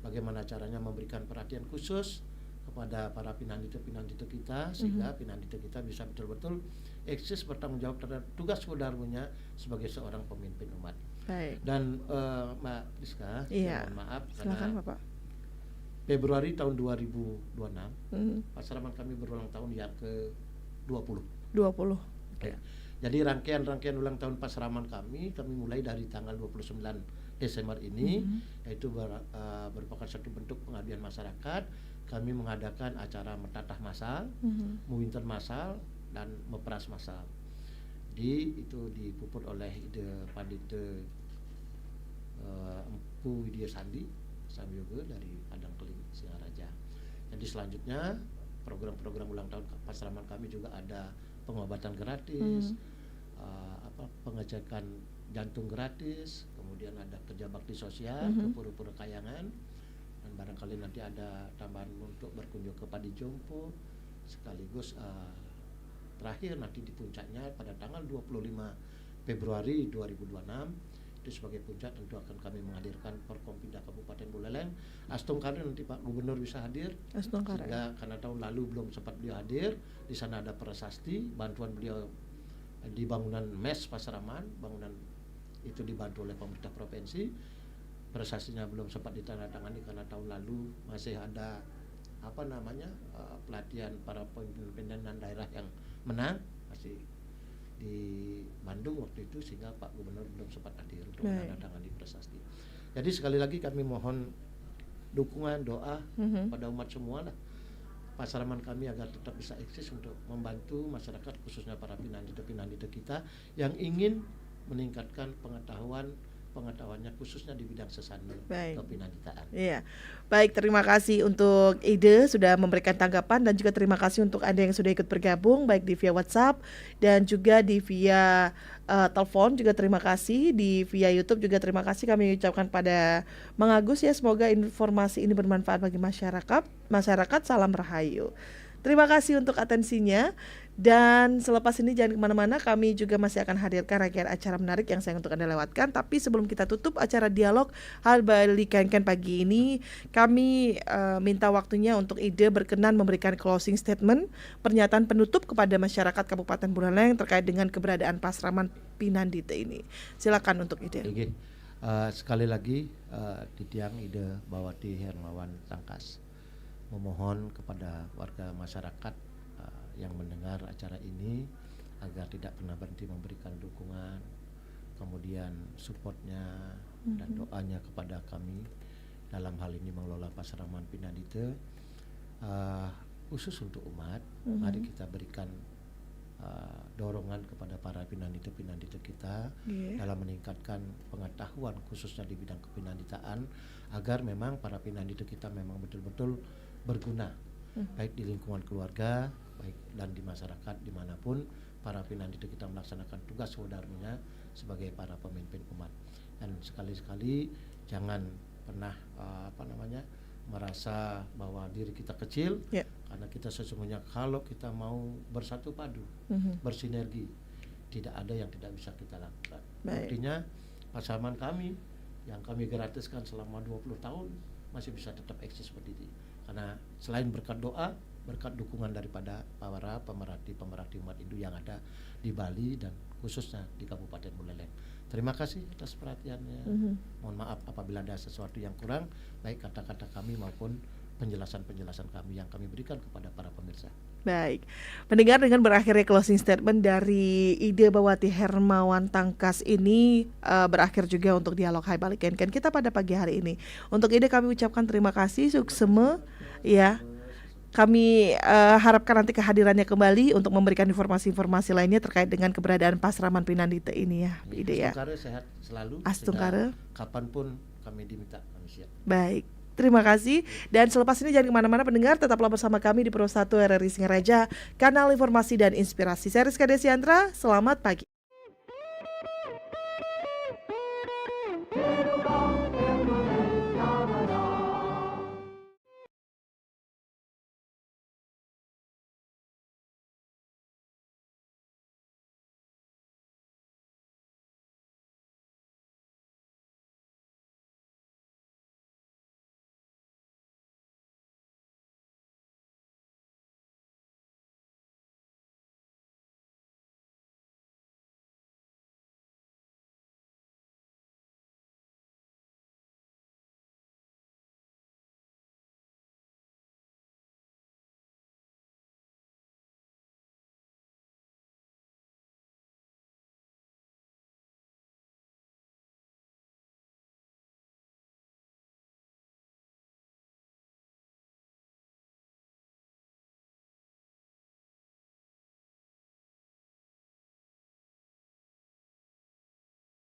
bagaimana caranya memberikan perhatian khusus kepada para Pinandita kita sehingga Pinandita kita bisa betul-betul eksis bertanggung jawab terhadap tugas dharmanya sebagai seorang pemimpin umat. Dan Mbak Rizka, mohon maaf silakan, karena Bapak. Februari tahun 2026 Pasaraman kami berulang tahun yang ke-20. Jadi rangkaian ulang tahun Pasaraman kami mulai dari tanggal 29 Desember ini, yaitu merupakan satu bentuk pengabdian masyarakat. Kami mengadakan acara metatah massal, muwinten massal, dan mepras massal. Itu dipuput oleh Ide Pandita Empu Widya Sandi Samyoga dari Padang Keling, Singaraja. Jadi selanjutnya program-program ulang tahun Pasaraman kami juga ada pengobatan gratis, pengecekan jantung gratis, kemudian ada kerja bakti sosial ke pura-pura Kayangan, dan barangkali nanti ada tambahan untuk berkunjung ke Padi Jompo, sekaligus terakhir nanti di puncaknya pada tanggal 25 Februari 2026 itu sebagai puncak tentu akan kami menghadirkan Forkompinda Kabupaten Buleleng. Astungkare nanti Pak Gubernur bisa hadir. Sehingga karena tahun lalu belum sempat beliau hadir, di sana ada prasasti bantuan beliau di bangunan MES Pasaraman, bangunan itu dibantu oleh pemerintah provinsi, prestasinya belum sempat ditandatangani karena tahun lalu masih ada pelatihan para pimpinan daerah yang menang masih di Bandung waktu itu, sehingga Pak Gubernur belum sempat hadir untuk menandatangani prestasi. Jadi sekali lagi kami mohon dukungan, doa pada umat semua lah, Pasaraman kami agar tetap bisa eksis untuk membantu masyarakat, khususnya para pinandita kita yang ingin meningkatkan pengetahuannya khususnya di bidang sesana kepinanditaan. Iya. Baik, terima kasih untuk ide sudah memberikan tanggapan, dan juga terima kasih untuk Anda yang sudah ikut bergabung baik di via WhatsApp dan juga di via telepon, juga terima kasih, di via YouTube juga terima kasih kami ucapkan pada Mang Agus ya. Semoga informasi ini bermanfaat bagi masyarakat. Salam Rahayu. Terima kasih untuk atensinya. Dan selepas ini jangan kemana-mana, kami juga masih akan hadirkan rangkaian acara menarik yang sayang untuk Anda lewatkan. Tapi sebelum kita tutup acara dialog Hal Balikenken pagi ini, kami minta waktunya untuk ide berkenan memberikan closing statement, pernyataan penutup kepada masyarakat Kabupaten Buleleng terkait dengan keberadaan Pasraman Pinandita ini. Silakan untuk ide. Sekali lagi Titiang Ide Bawati Hermawan Tangkas memohon kepada warga masyarakat yang mendengar acara ini agar tidak pernah berhenti memberikan dukungan, kemudian supportnya dan doanya kepada kami dalam hal ini mengelola Pasraman Pinandita, khusus untuk umat. Mari kita berikan dorongan kepada para pinandita kita dalam meningkatkan pengetahuan khususnya di bidang kepinanditaan, agar memang para pinandita kita memang betul-betul berguna baik di lingkungan keluarga, baik dan di masyarakat dimanapun para pinandita kita melaksanakan tugas saudaranya sebagai para pemimpin umat. Dan sekali-sekali jangan pernah merasa bahwa diri kita kecil, karena kita sesungguhnya kalau kita mau bersatu padu, bersinergi, tidak ada yang tidak bisa kita lakukan. Artinya Pasraman kami yang kami gratiskan selama 20 tahun masih bisa tetap eksis seperti ini, karena selain berkat doa, berkat dukungan daripada para pemerhati umat Hindu yang ada di Bali dan khususnya di Kabupaten Buleleng. Terima kasih atas perhatiannya. Mohon maaf apabila ada sesuatu yang kurang, baik kata-kata kami maupun penjelasan-penjelasan kami yang kami berikan kepada para pemirsa. Baik, mendengar dengan berakhirnya closing statement dari Ide Bawati Hermawan Tangkas ini berakhir juga untuk dialog Hai Balikenken kita pada pagi hari ini. Untuk Ide kami ucapkan terima kasih, sukseme ya. Kami harapkan nanti kehadirannya kembali untuk memberikan informasi-informasi lainnya terkait dengan keberadaan Pasraman Pinandita ini ya, Ide ya. Astungkare sehat selalu. Astungkare. Kapanpun kami diminta manusia. Baik. Terima kasih, dan selepas ini jangan kemana-mana pendengar, tetaplah bersama kami di Pro 1 RRI Singaraja, kanal informasi dan inspirasi. Saya Rizka Desiandra, selamat pagi.